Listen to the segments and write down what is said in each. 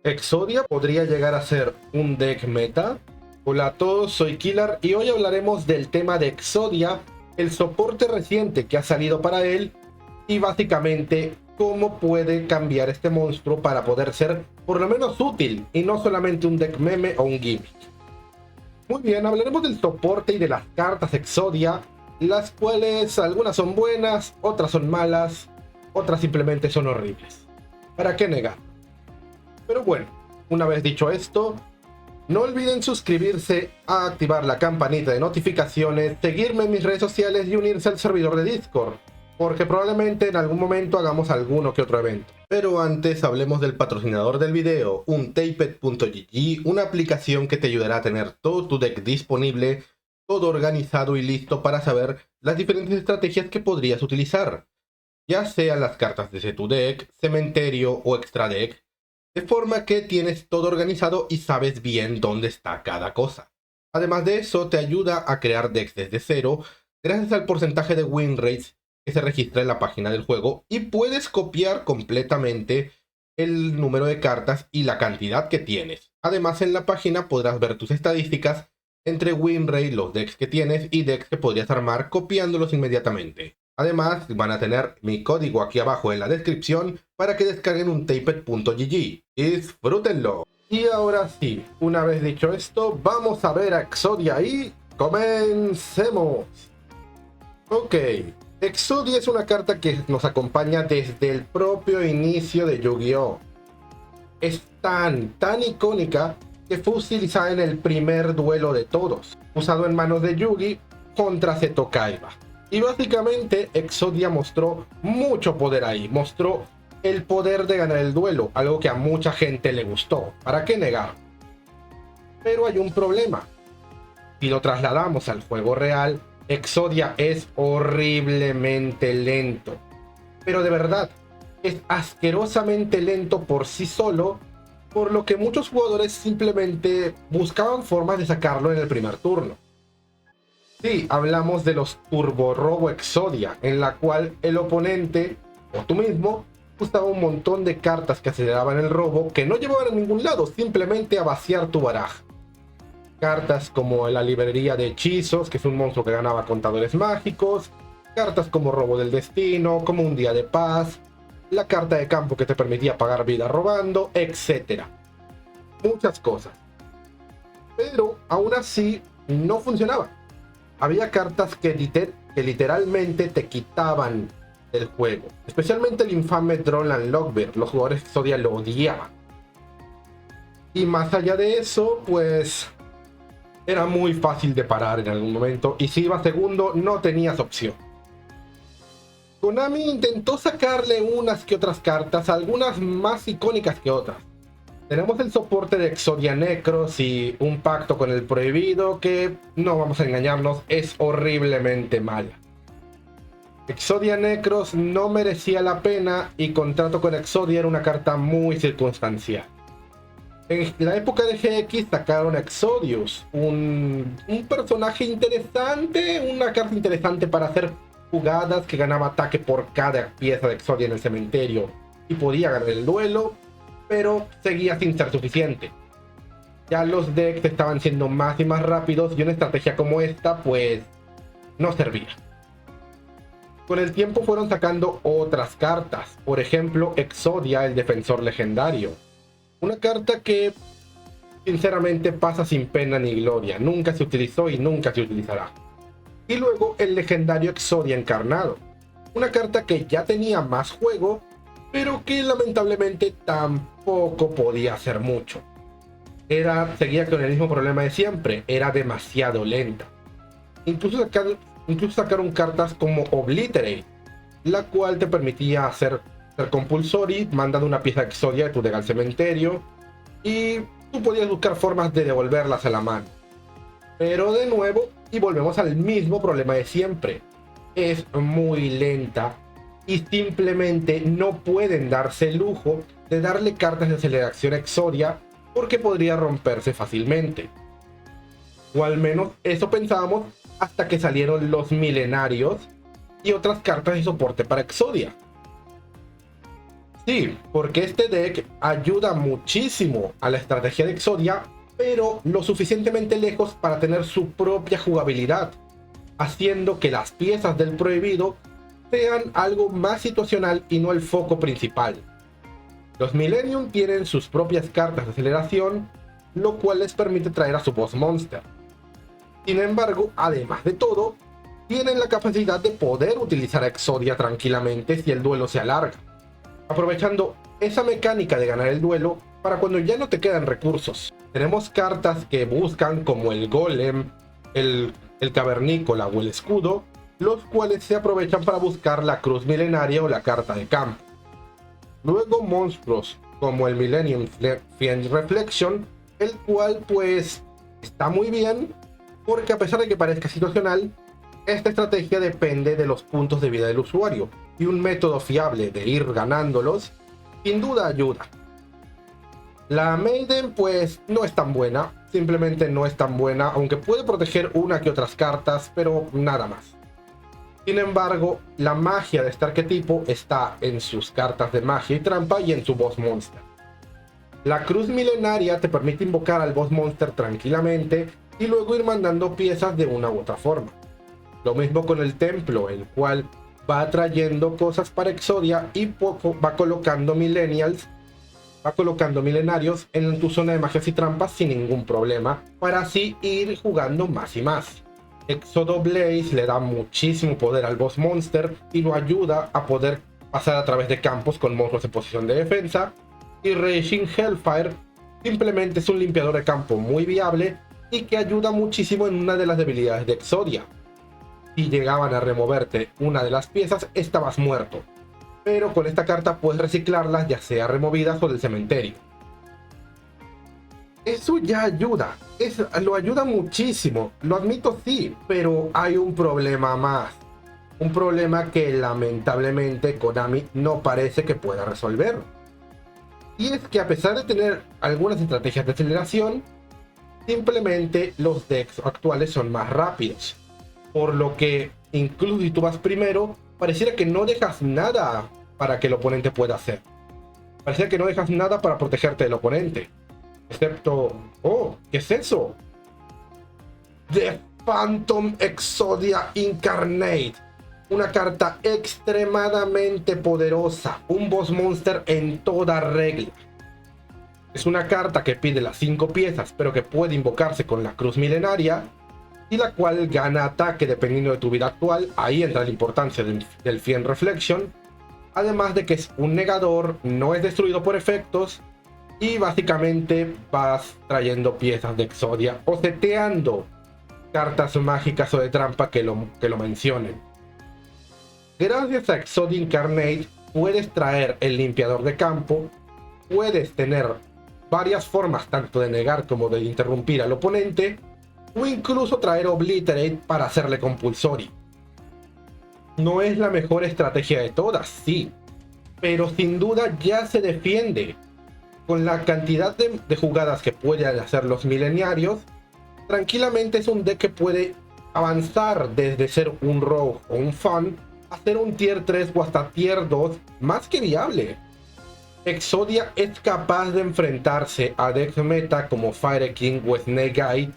Exodia podría llegar a ser un deck meta. Hola a todos, soy Killer y hoy hablaremos del tema de Exodia, el soporte reciente que ha salido para él y básicamente cómo puede cambiar este monstruo para poder ser por lo menos útil y no solamente un deck meme o un gimmick. Muy bien, hablaremos del soporte y de las cartas Exodia, las cuales algunas son buenas, otras son malas, otras simplemente son horribles. ¿Para qué negar? Pero bueno, una vez dicho esto, no olviden suscribirse, a activar la campanita de notificaciones, seguirme en mis redes sociales y unirse al servidor de Discord, porque probablemente en algún momento hagamos alguno que otro evento. Pero antes hablemos del patrocinador del video, Untaped.gg, una aplicación que te ayudará a tener todo tu deck disponible, todo organizado y listo para saber las diferentes estrategias que podrías utilizar, ya sean las cartas desde tu deck, cementerio o extra deck, de forma que tienes todo organizado y sabes bien dónde está cada cosa. Además de eso, te ayuda a crear decks desde cero gracias al porcentaje de win rates que se registra en la página del juego y puedes copiar completamente el número de cartas y la cantidad que tienes. Además, en la página podrás ver tus estadísticas entre win rate, los decks que tienes y decks que podrías armar copiándolos inmediatamente. Además, van a tener mi código aquí abajo en la descripción para que descarguen Untaped.gg. ¡Disfrútenlo! Y ahora sí, una vez dicho esto, vamos a ver a Exodia y comencemos. Ok, Exodia es una carta que nos acompaña desde el propio inicio de Yu-Gi-Oh! Es tan icónica que fue utilizada en el primer duelo de todos, usado en manos de Yugi contra Seto Kaiba. Y básicamente Exodia mostró mucho poder ahí, mostró el poder de ganar el duelo, algo que a mucha gente le gustó, ¿para qué negar? Pero hay un problema. Si lo trasladamos al juego real, Exodia es horriblemente lento. Pero de verdad, es asquerosamente lento por sí solo, por lo que muchos jugadores simplemente buscaban formas de sacarlo en el primer turno. Sí, hablamos de los Turbo Robo Exodia, en la cual el oponente, o tú mismo, usaba un montón de cartas que aceleraban el robo que no llevaban a ningún lado, simplemente a vaciar tu baraja. Cartas como la librería de hechizos, que es un monstruo que ganaba contadores mágicos, cartas como Robo del Destino, como Un Día de Paz, la carta de campo que te permitía pagar vida robando, etc. Muchas cosas. Pero aún así no funcionaba. Había cartas que literalmente te quitaban el juego. Especialmente el infame Drollland Lockbird. Los jugadores de Exodia lo odiaban. Y más allá de eso, pues era muy fácil de parar en algún momento. Y si ibas segundo, no tenías opción. Konami intentó sacarle unas que otras cartas, algunas más icónicas que otras. Tenemos el soporte de Exodia Necros y un pacto con el prohibido que, no vamos a engañarnos, es horriblemente mala. Exodia Necros no merecía la pena y Contrato con Exodia era una carta muy circunstancial. En la época de GX sacaron Exodius, un personaje interesante, una carta interesante para hacer jugadas que ganaba ataque por cada pieza de Exodia en el cementerio y podía ganar el duelo, pero seguía sin ser suficiente. Ya los decks estaban siendo más y más rápidos y una estrategia como esta pues no servía. Con el tiempo fueron sacando otras cartas, por ejemplo Exodia, el defensor legendario. Una carta que sinceramente pasa sin pena ni gloria, nunca se utilizó y nunca se utilizará. Y luego el legendario Exodia encarnado, una carta que ya tenía más juego, pero que lamentablemente tampoco podía hacer mucho. Seguía con el mismo problema de siempre, era demasiado lenta. Incluso sacaron cartas como Obliterate, la cual te permitía hacer compulsory, mandando una pieza Exodia de tu deck al cementerio, y tú podías buscar formas de devolverlas a la mano. Pero de nuevo, y volvemos al mismo problema de siempre, es muy lenta y simplemente no pueden darse el lujo de darle cartas de aceleración a Exodia porque podría romperse fácilmente. O al menos eso pensábamos hasta que salieron los milenarios y otras cartas de soporte para Exodia. Sí, porque este deck ayuda muchísimo a la estrategia de Exodia, pero lo suficientemente lejos para tener su propia jugabilidad, haciendo que las piezas del prohibido sean algo más situacional y no el foco principal. Los Millennium tienen sus propias cartas de aceleración, lo cual les permite traer a su boss monster. Sin embargo, además de todo, tienen la capacidad de poder utilizar a Exodia tranquilamente si el duelo se alarga, aprovechando esa mecánica de ganar el duelo para cuando ya no te quedan recursos. Tenemos cartas que buscan como el Golem, el Cavernícola o el Escudo, los cuales se aprovechan para buscar la Cruz Milenaria o la carta de campo. Luego monstruos como el Millennium Fiend Reflection, el cual pues está muy bien, porque a pesar de que parezca situacional, esta estrategia depende de los puntos de vida del usuario, y un método fiable de ir ganándolos sin duda ayuda. La Maiden pues no es tan buena, simplemente no es tan buena, aunque puede proteger una que otras cartas, pero nada más. Sin embargo, la magia de este arquetipo está en sus cartas de magia y trampa y en su boss monster. La Cruz Milenaria te permite invocar al boss monster tranquilamente y luego ir mandando piezas de una u otra forma. Lo mismo con el Templo, el cual va trayendo cosas para Exodia y va colocando milenarios en tu zona de magias y trampas sin ningún problema, para así ir jugando más y más. Exodo Blaze le da muchísimo poder al boss monster y lo ayuda a poder pasar a través de campos con monstruos en posición de defensa, y Raging Hellfire simplemente es un limpiador de campo muy viable y que ayuda muchísimo en una de las debilidades de Exodia. Si llegaban a removerte una de las piezas, estabas muerto, pero con esta carta puedes reciclarlas, ya sea removidas o del cementerio. Eso ya ayuda, lo ayuda muchísimo, lo admito, sí, pero hay un problema más. Un problema que lamentablemente Konami no parece que pueda resolver. Y es que a pesar de tener algunas estrategias de aceleración, simplemente los decks actuales son más rápidos. Por lo que, incluso si tú vas primero, pareciera que no dejas nada para que el oponente pueda hacer. Pareciera que no dejas nada para protegerte del oponente. Excepto... ¡Oh! ¿Qué es eso? The Phantom Exodia Incarnate. Una carta extremadamente poderosa. Un boss monster en toda regla. Es una carta que pide las 5 piezas, pero que puede invocarse con la Cruz Milenaria, y la cual gana ataque dependiendo de tu vida actual. Ahí entra la importancia del Fiend Reflection. Además de que es un negador, no es destruido por efectos, y básicamente vas trayendo piezas de Exodia o seteando cartas mágicas o de trampa que lo mencionen. Gracias a Exodia Incarnate puedes traer el limpiador de campo, puedes tener varias formas tanto de negar como de interrumpir al oponente, o incluso traer Obliterate para hacerle compulsory. No es la mejor estrategia de todas, sí, pero sin duda ya se defiende. Con la cantidad de jugadas que pueden hacer los millenarios, tranquilamente es un deck que puede avanzar desde ser un rogue o un fan a ser un tier 3 o hasta tier 2 más que viable. Exodia es capaz de enfrentarse a decks meta como Fire King o Snake Eye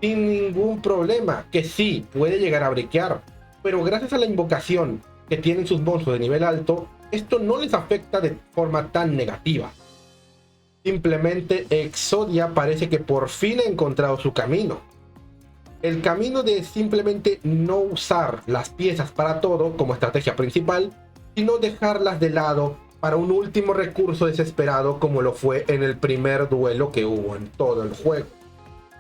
sin ningún problema, que sí puede llegar a briquear, pero gracias a la invocación que tienen sus monstruos de nivel alto, esto no les afecta de forma tan negativa. Simplemente Exodia parece que por fin ha encontrado su camino. El camino de simplemente no usar las piezas para todo como estrategia principal, sino dejarlas de lado para un último recurso desesperado, como lo fue en el primer duelo que hubo en todo el juego.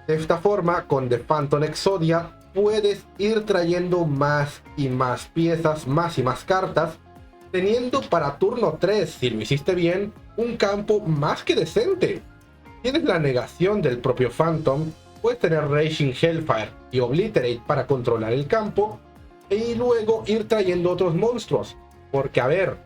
De esta forma, con The Phantom Exodia puedes ir trayendo más y más piezas, más y más cartas, teniendo para turno 3, si lo hiciste bien, un campo más que decente. Tienes la negación del propio Phantom, puedes tener Raging Hellfire y Obliterate para controlar el campo, y luego ir trayendo otros monstruos. Porque a ver,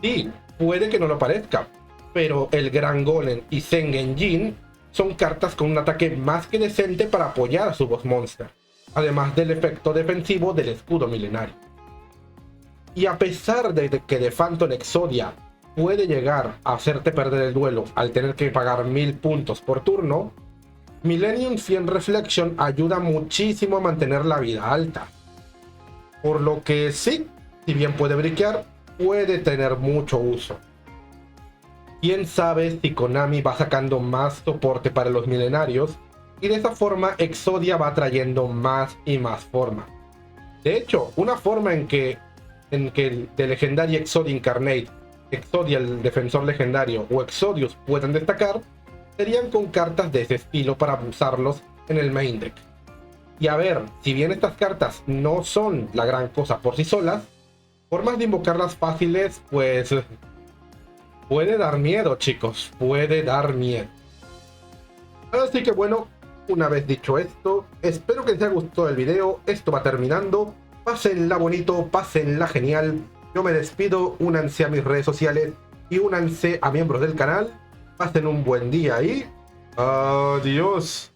sí, puede que no lo parezca, pero el Gran Golem y Sengen Jin son cartas con un ataque más que decente para apoyar a su boss monster, además del efecto defensivo del escudo milenario. Y a pesar de que The Phantom Exodia puede llegar a hacerte perder el duelo al tener que pagar 1000 puntos por turno, Millennium Fiend Reflection ayuda muchísimo a mantener la vida alta. Por lo que sí, si bien puede briquear, puede tener mucho uso. Quién sabe si Konami va sacando más soporte para los milenarios y de esa forma Exodia va trayendo más y más formas. De hecho, una forma en que de legendaria Exodia Incarnate, Exodia el defensor legendario o Exodius puedan destacar serían con cartas de ese estilo para usarlos en el main deck. Y a ver, si bien estas cartas no son la gran cosa por sí solas, formas de invocarlas fáciles, pues puede dar miedo, chicos, puede dar miedo. Así que bueno, una vez dicho esto, espero que les haya gustado el video. Esto va terminando. Pásenla bonito, pásenla genial. Yo me despido, únanse a mis redes sociales y únanse a miembros del canal. Pasen un buen día y adiós.